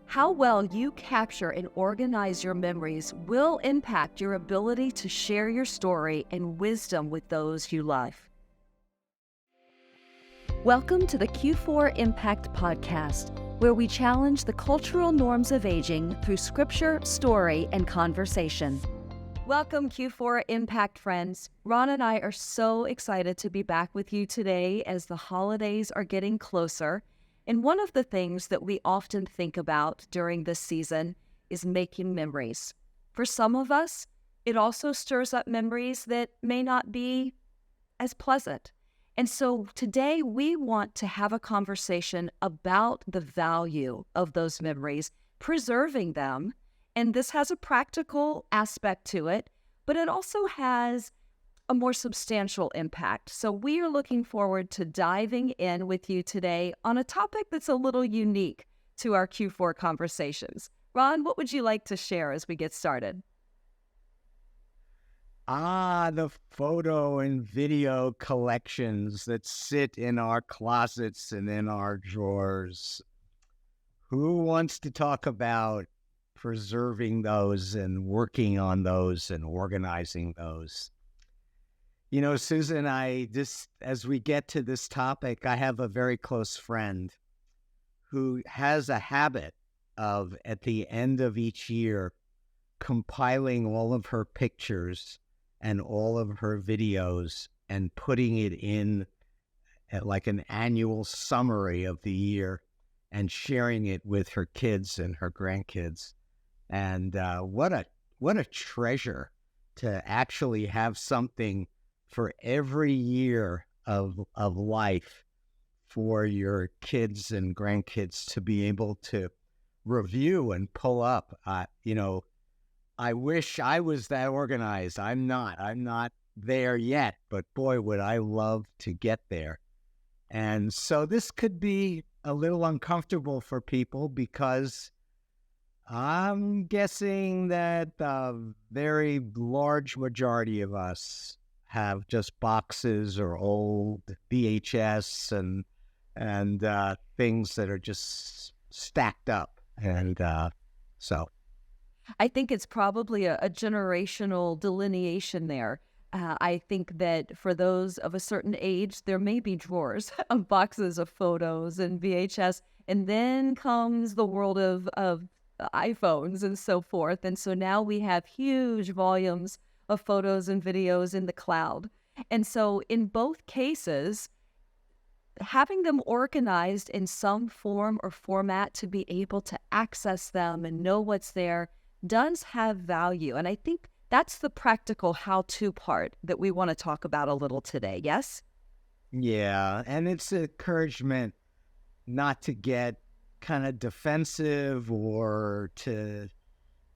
How well you capture and organize your memories will impact your ability to share your story and wisdom with those you love. Welcome to the Q4 Impact Podcast, where we challenge the cultural norms of aging through scripture, story, and conversation. Welcome, Q4 Impact friends. Ron and I are so excited to be back with you today as the holidays are getting closer. And one of the things that we often think about during this season is making memories. For some of us, it also stirs up memories that may not be as pleasant. And so today we want to have a conversation about the value of those memories, preserving them. And this has a practical aspect to it, but it also has a more substantial impact. So we are looking forward to diving in with you today on a topic that's a little unique to our Q4 conversations. Ron, what would you like to share as we get started? The photo and video collections that sit in our closets and in our drawers. Who wants to talk about preserving those and working on those and organizing those? You know, Susan, as we get to this topic, I have a very close friend who has a habit of, at the end of each year, compiling all of her pictures and all of her videos and putting it in like an annual summary of the year and sharing it with her kids and her grandkids. And what a treasure to actually have something for every year of life for your kids and grandkids to be able to review and pull up. I wish I was that organized. I'm not there yet, but boy, would I love to get there. And so this could be a little uncomfortable for people because I'm guessing that a very large majority of us have just boxes or old VHS and things that are just stacked up. And so I think it's probably a generational delineation there. I think that for those of a certain age, there may be drawers of boxes of photos and VHS, and then comes the world of iPhones and so forth. And so now we have huge volumes of photos and videos in the cloud. And so in both cases, having them organized in some form or format to be able to access them and know what's there does have value. And I think that's the practical how-to part that we want to talk about a little today, yes? Yeah, and it's an encouragement not to get kind of defensive or to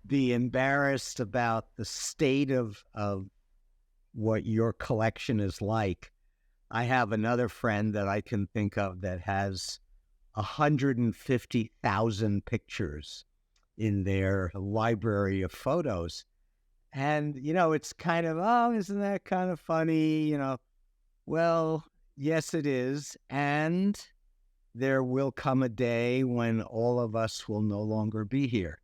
be embarrassed about the state of what your collection is like. I have another friend that I can think of that has 150,000 pictures in their library of photos. And, it's kind of, isn't that kind of funny? Well, yes, it is. And there will come a day when all of us will no longer be here.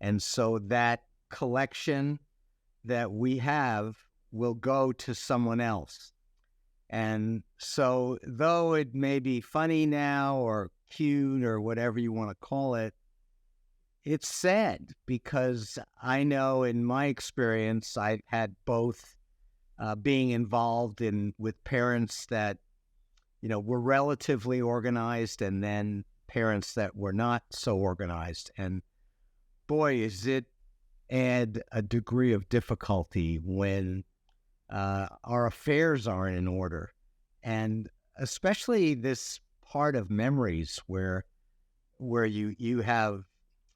And so that collection that we have will go to someone else. And so though it may be funny now or cute or whatever you want to call it, it's sad because I know in my experience, I've had both being involved with parents that, were relatively organized and then parents that were not so organized. And boy, is it add a degree of difficulty when our affairs aren't in order. And especially this part of memories where you have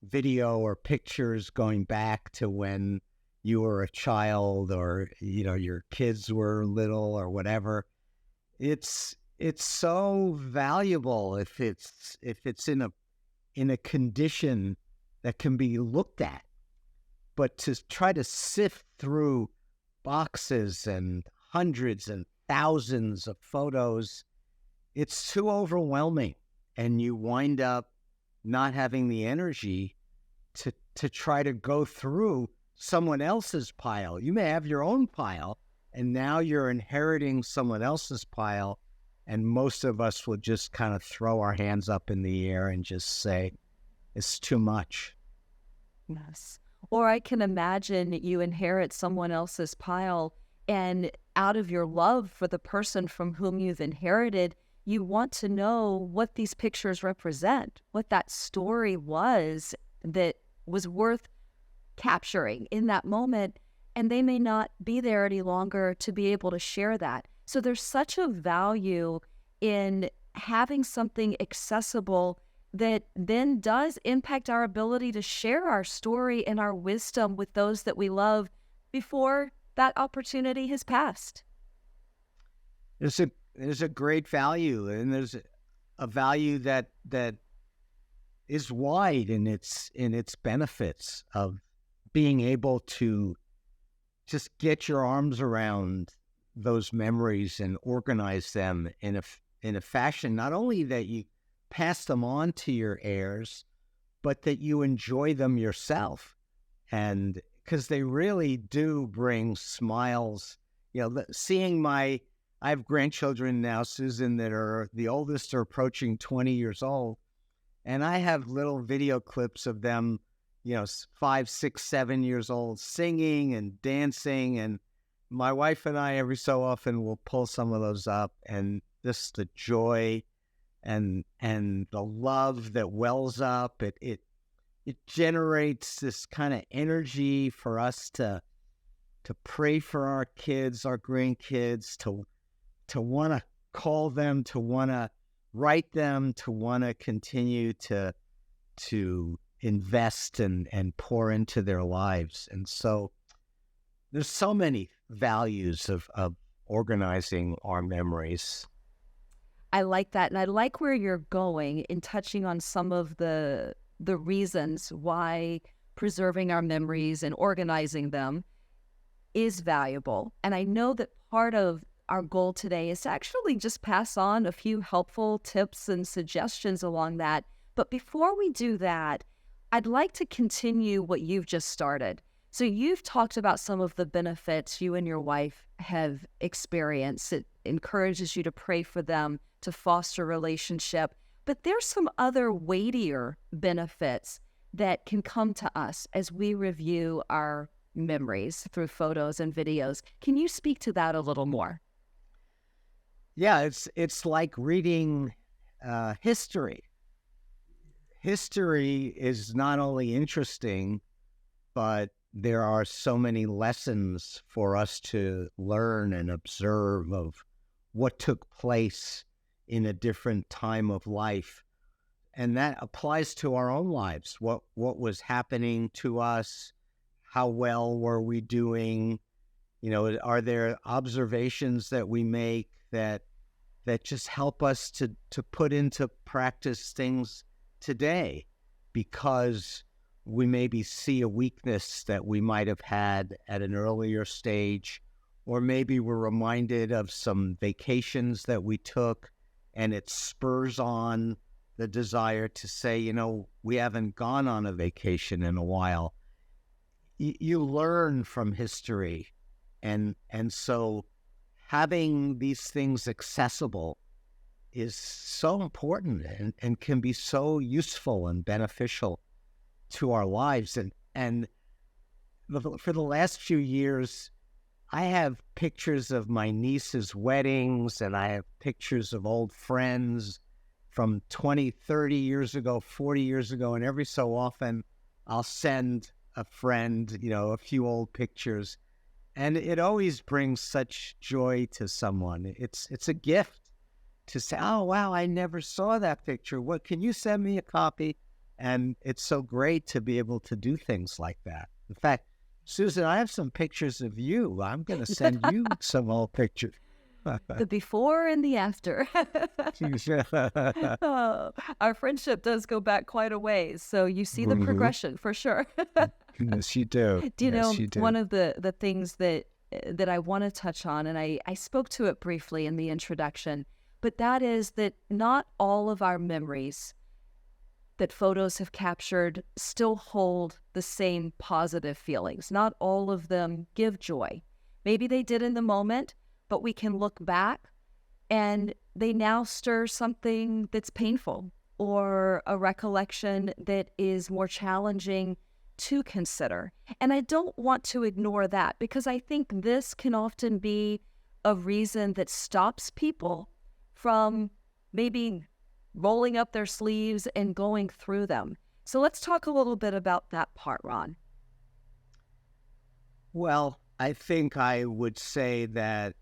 video or pictures going back to when you were a child or, your kids were little or whatever. It's so valuable if it's in a condition that can be looked at. But to try to sift through boxes and hundreds and thousands of photos, it's too overwhelming. And you wind up not having the energy to try to go through someone else's pile. You may have your own pile, and now you're inheriting someone else's pile, and most of us will just kind of throw our hands up in the air and just say, it's too much. Yes. Or I can imagine you inherit someone else's pile, and out of your love for the person from whom you've inherited, you want to know what these pictures represent, what that story was that was worth capturing in that moment, and they may not be there any longer to be able to share that. So there's such a value in having something accessible that then does impact our ability to share our story and our wisdom with those that we love before that opportunity has passed. There's a great value, and there's a value that is wide in its benefits of being able to just get your arms around those memories and organize them in a fashion not only that you pass them on to your heirs, but that you enjoy them yourself. And because they really do bring smiles, seeing I have grandchildren now, Susan, that are the oldest are approaching 20 years old. And I have little video clips of them, 5, 6, 7 years old, singing and dancing. And my wife and I, every so often, will pull some of those up, and just the joy and the love that wells up. It generates this kind of energy for us to pray for our kids, our grandkids, to want to call them, to want to write them, to want to continue to invest and pour into their lives. And so there's so many values of organizing our memories. I like that. And I like where you're going in touching on some of the reasons why preserving our memories and organizing them is valuable. And I know that part of our goal today is to actually just pass on a few helpful tips and suggestions along that. But before we do that, I'd like to continue what you've just started. So you've talked about some of the benefits you and your wife have experienced. It encourages you to pray for them, to foster relationship. But there's some other weightier benefits that can come to us as we review our memories through photos and videos. Can you speak to that a little more? Yeah, it's like reading history. History is not only interesting, but there are so many lessons for us to learn and observe of what took place in a different time of life. And that applies to our own lives. What was happening to us? How well were we doing? Are there observations that we make that just help us to put into practice things today, because we maybe see a weakness that we might have had at an earlier stage, or maybe we're reminded of some vacations that we took, and it spurs on the desire to say, we haven't gone on a vacation in a while. You learn from history. And so having these things accessible is so important and can be so useful and beneficial to our lives. And for the last few years, I have pictures of my niece's weddings, and I have pictures of old friends from 20, 30 years ago, 40 years ago. And every so often I'll send a friend, a few old pictures. And it always brings such joy to someone. It's a gift to say, oh, wow, I never saw that picture. What, can you send me a copy? And it's so great to be able to do things like that. In fact, Susan, I have some pictures of you. I'm going to send you some old pictures. The before and the after. Oh, our friendship does go back quite a ways. So you see the progression for sure. Yes, you do. Do you know, one of the things that I want to touch on, and I spoke to it briefly in the introduction, but that is that not all of our memories that photos have captured still hold the same positive feelings. Not all of them give joy. Maybe they did in the moment, but we can look back and they now stir something that's painful or a recollection that is more challenging to consider. And I don't want to ignore that, because I think this can often be a reason that stops people from maybe rolling up their sleeves and going through them. So let's talk a little bit about that part, Ron. Well, I think I would say that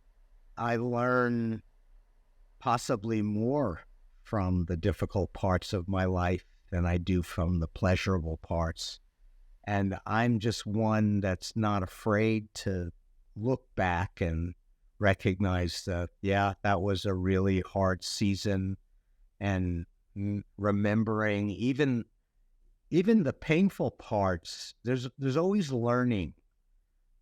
I learn possibly more from the difficult parts of my life than I do from the pleasurable parts. And I'm just one that's not afraid to look back and recognize that, yeah, that was a really hard season. And remembering even the painful parts, there's always learning.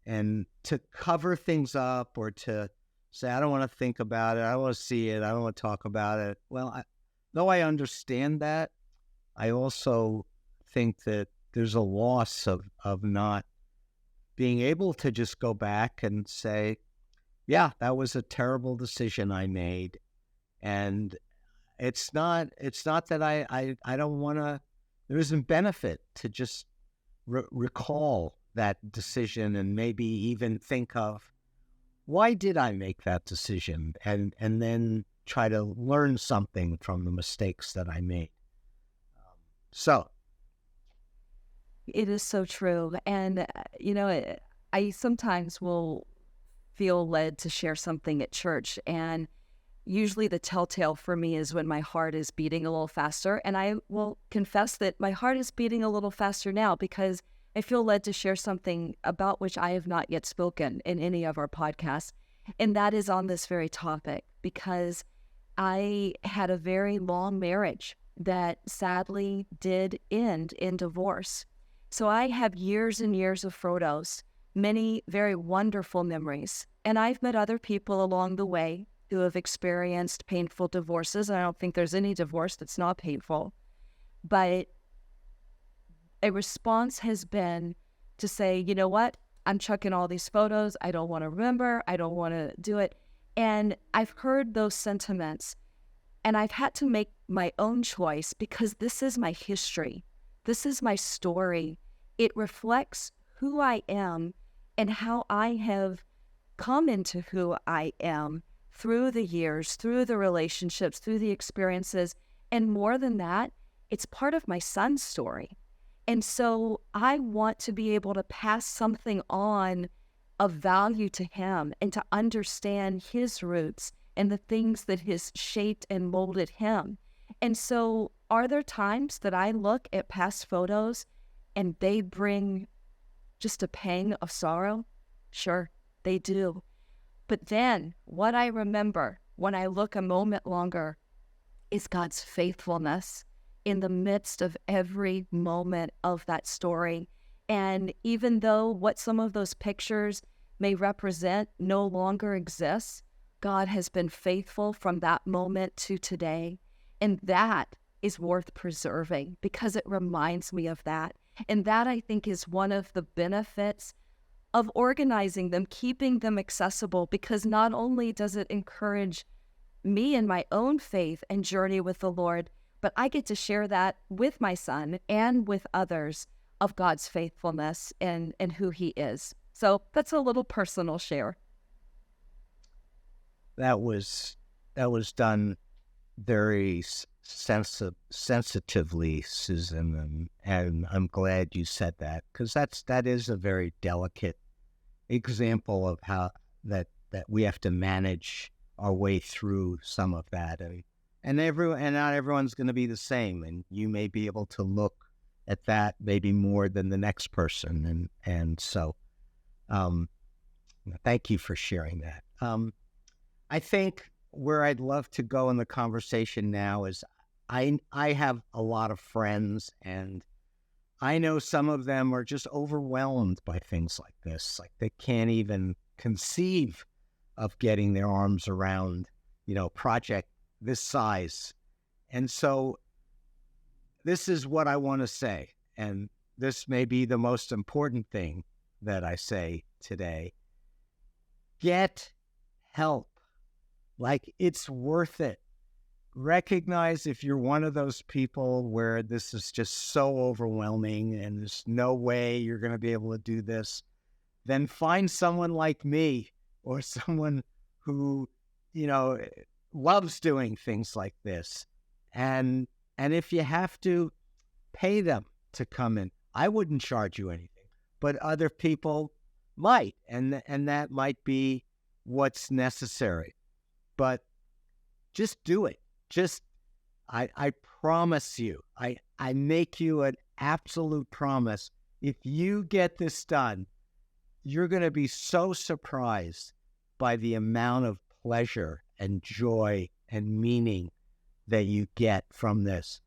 And to cover things up or to say, I don't want to think about it, I don't want to see it, I don't want to talk about it. Well, though I understand that, I also think that there's a loss of not being able to just go back and say, yeah, that was a terrible decision I made. And it's not that I don't want to, there isn't benefit to just recall that decision and maybe even think of, why did I make that decision? And then try to learn something from the mistakes that I made. So It is so true. And, I sometimes will feel led to share something at church. And usually the telltale for me is when my heart is beating a little faster. And I will confess that my heart is beating a little faster now because I feel led to share something about which I have not yet spoken in any of our podcasts. And that is on this very topic, because I had a very long marriage that sadly did end in divorce. So I have years and years of photos, many very wonderful memories. And I've met other people along the way who have experienced painful divorces. I don't think there's any divorce that's not painful. But a response has been to say, you know what? I'm chucking all these photos. I don't want to remember. I don't want to do it. And I've heard those sentiments, and I've had to make my own choice because this is my history. This is my story. It reflects who I am and how I have come into who I am through the years, through the relationships, through the experiences. And more than that, it's part of my son's story. And so I want to be able to pass something on of value to him and to understand his roots and the things that has shaped and molded him. And so are there times that I look at past photos and they bring just a pang of sorrow? Sure, they do. But then what I remember when I look a moment longer is God's faithfulness in the midst of every moment of that story. And even though what some of those pictures may represent no longer exists, God has been faithful from that moment to today. And that is worth preserving because it reminds me of that. And that, I think, is one of the benefits of organizing them, keeping them accessible, because not only does it encourage me in my own faith and journey with the Lord, but I get to share that with my son and with others of God's faithfulness and who he is. So that's a little personal share. that was done very sensitively, Susan, and I'm glad you said that, because that is a very delicate example of how that we have to manage our way through some of that, and not everyone's going to be the same, and you may be able to look at that maybe more than the next person, and so thank you for sharing that. I think where I'd love to go in the conversation now is I have a lot of friends, and I know some of them are just overwhelmed by things like this. Like they can't even conceive of getting their arms around, a project this size. And so this is what I want to say, and this may be the most important thing that I say today. Get help. Like, it's worth it. Recognize if you're one of those people where this is just so overwhelming and there's no way you're going to be able to do this, then find someone like me or someone who, loves doing things like this. And if you have to, pay them to come in. I wouldn't charge you anything, but other people might, and that might be what's necessary. But just do it. I promise you, I make you an absolute promise. If you get this done, you're going to be so surprised by the amount of pleasure and joy and meaning that you get from this.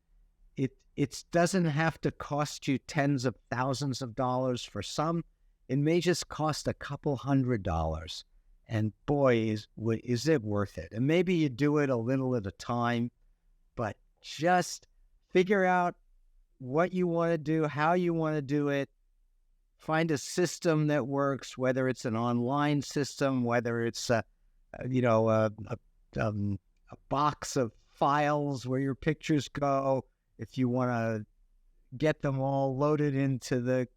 It doesn't have to cost you tens of thousands of dollars. For some, it may just cost a couple $100. And boy, is it worth it. And maybe you do it a little at a time, but just figure out what you want to do, how you want to do it. Find a system that works, whether it's an online system, whether it's a box of files where your pictures go. If you want to get them all loaded into the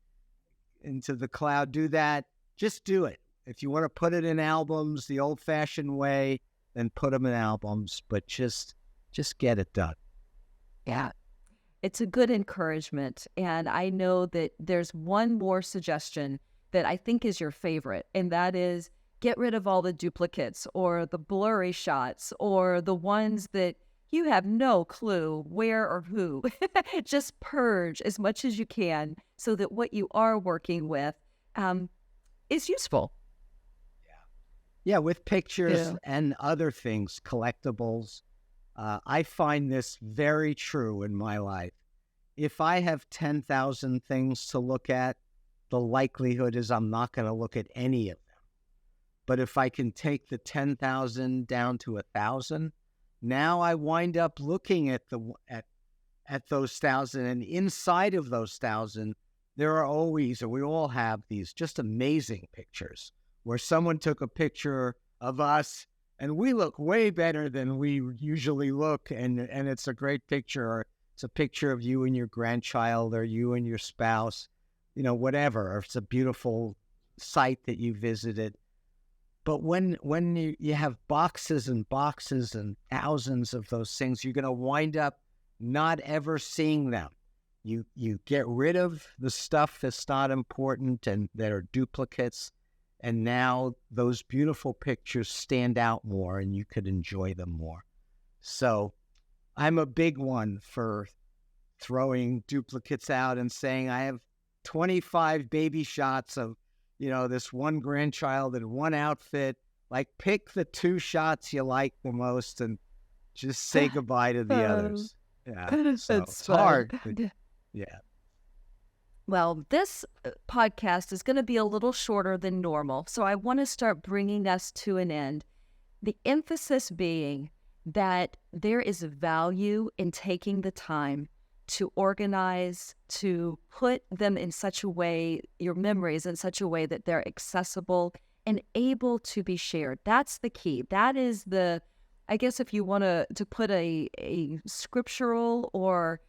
cloud, do that. Just do it. If you want to put it in albums the old-fashioned way, then put them in albums. But just get it done. Yeah, it's a good encouragement. And I know that there's one more suggestion that I think is your favorite, and that is get rid of all the duplicates or the blurry shots or the ones that you have no clue where or who. Just purge as much as you can so that what you are working with is useful. Yeah, with pictures and other things, collectibles. I find this very true in my life. If I have 10,000 things to look at, the likelihood is I'm not going to look at any of them. But if I can take the 10,000 down to 1,000, now I wind up looking at those 1,000, and inside of those 1,000, there are always, and we all have these just amazing pictures where someone took a picture of us and we look way better than we usually look, and it's a great picture, or it's a picture of you and your grandchild or you and your spouse, whatever, or it's a beautiful site that you visited. But when you have boxes and boxes and thousands of those things, you're going to wind up not ever seeing them. You get rid of the stuff that's not important and that are duplicates, and now those beautiful pictures stand out more and you could enjoy them more. So I'm a big one for throwing duplicates out and saying I have 25 baby shots of this one grandchild in one outfit. Like, pick the 2 shots you like the most and just say goodbye to the others. Yeah, so it's hard. But, yeah. Well, this podcast is going to be a little shorter than normal, so I want to start bringing us to an end. The emphasis being that there is value in taking the time to organize, to put them in such a way, your memories in such a way that they're accessible and able to be shared. That's the key. That is I guess if you want to put a scriptural or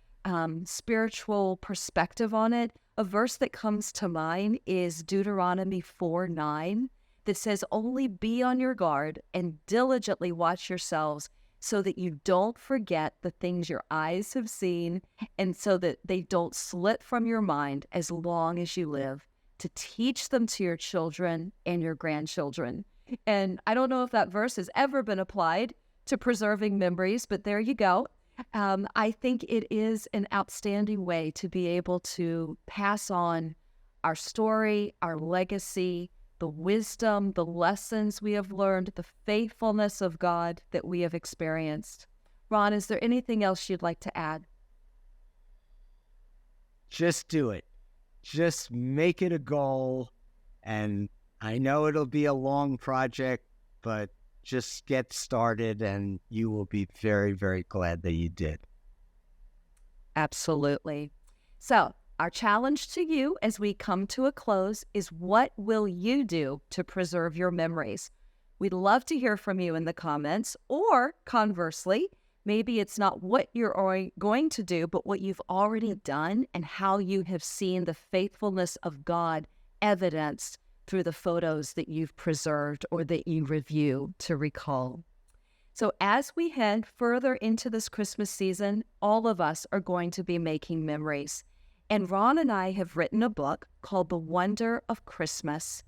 spiritual perspective on it, a verse that comes to mind is Deuteronomy 4:9 that says, "Only be on your guard and diligently watch yourselves so that you don't forget the things your eyes have seen, and so that they don't slip from your mind as long as you live, to teach them to your children and your grandchildren." And I don't know if that verse has ever been applied to preserving memories, but there you go. I think it is an outstanding way to be able to pass on our story, our legacy, the wisdom, the lessons we have learned, the faithfulness of God that we have experienced. Ron, is there anything else you'd like to add? Just do it. Just make it a goal. And I know it'll be a long project, but just get started and you will be very, very glad that you did. Absolutely. So, our challenge to you as we come to a close is, what will you do to preserve your memories? We'd love to hear from you in the comments, or conversely, maybe it's not what you're going to do, but what you've already done and how you have seen the faithfulness of God evidenced through the photos that you've preserved or that you review to recall. So as we head further into this Christmas season, all of us are going to be making memories. And Ron and I have written a book called The Wonder of Christmas.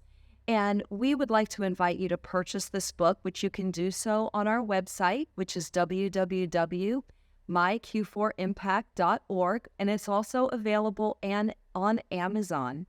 And we would like to invite you to purchase this book, which you can do so on our website, which is www.myq4impact.org. And it's also available on Amazon.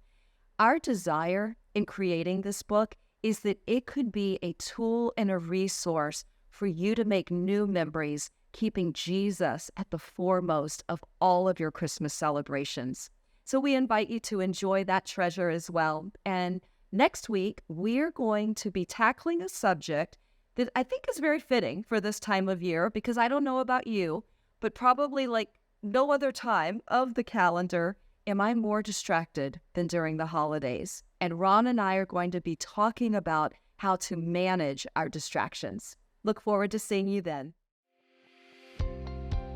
Our desire in creating this book is that it could be a tool and a resource for you to make new memories, keeping Jesus at the foremost of all of your Christmas celebrations. So we invite you to enjoy that treasure as well. And next week, we're going to be tackling a subject that I think is very fitting for this time of year, because I don't know about you, but probably like no other time of the calendar am I more distracted than during the holidays. And Ron and I are going to be talking about how to manage our distractions. Look forward to seeing you then.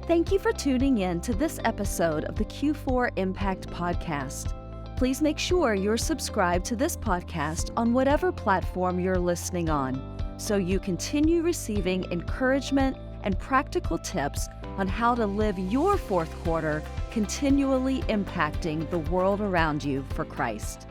Thank you for tuning in to this episode of the Q4 Impact Podcast. Please make sure you're subscribed to this podcast on whatever platform you're listening on, so you continue receiving encouragement and practical tips on how to live your fourth quarter continually impacting the world around you for Christ.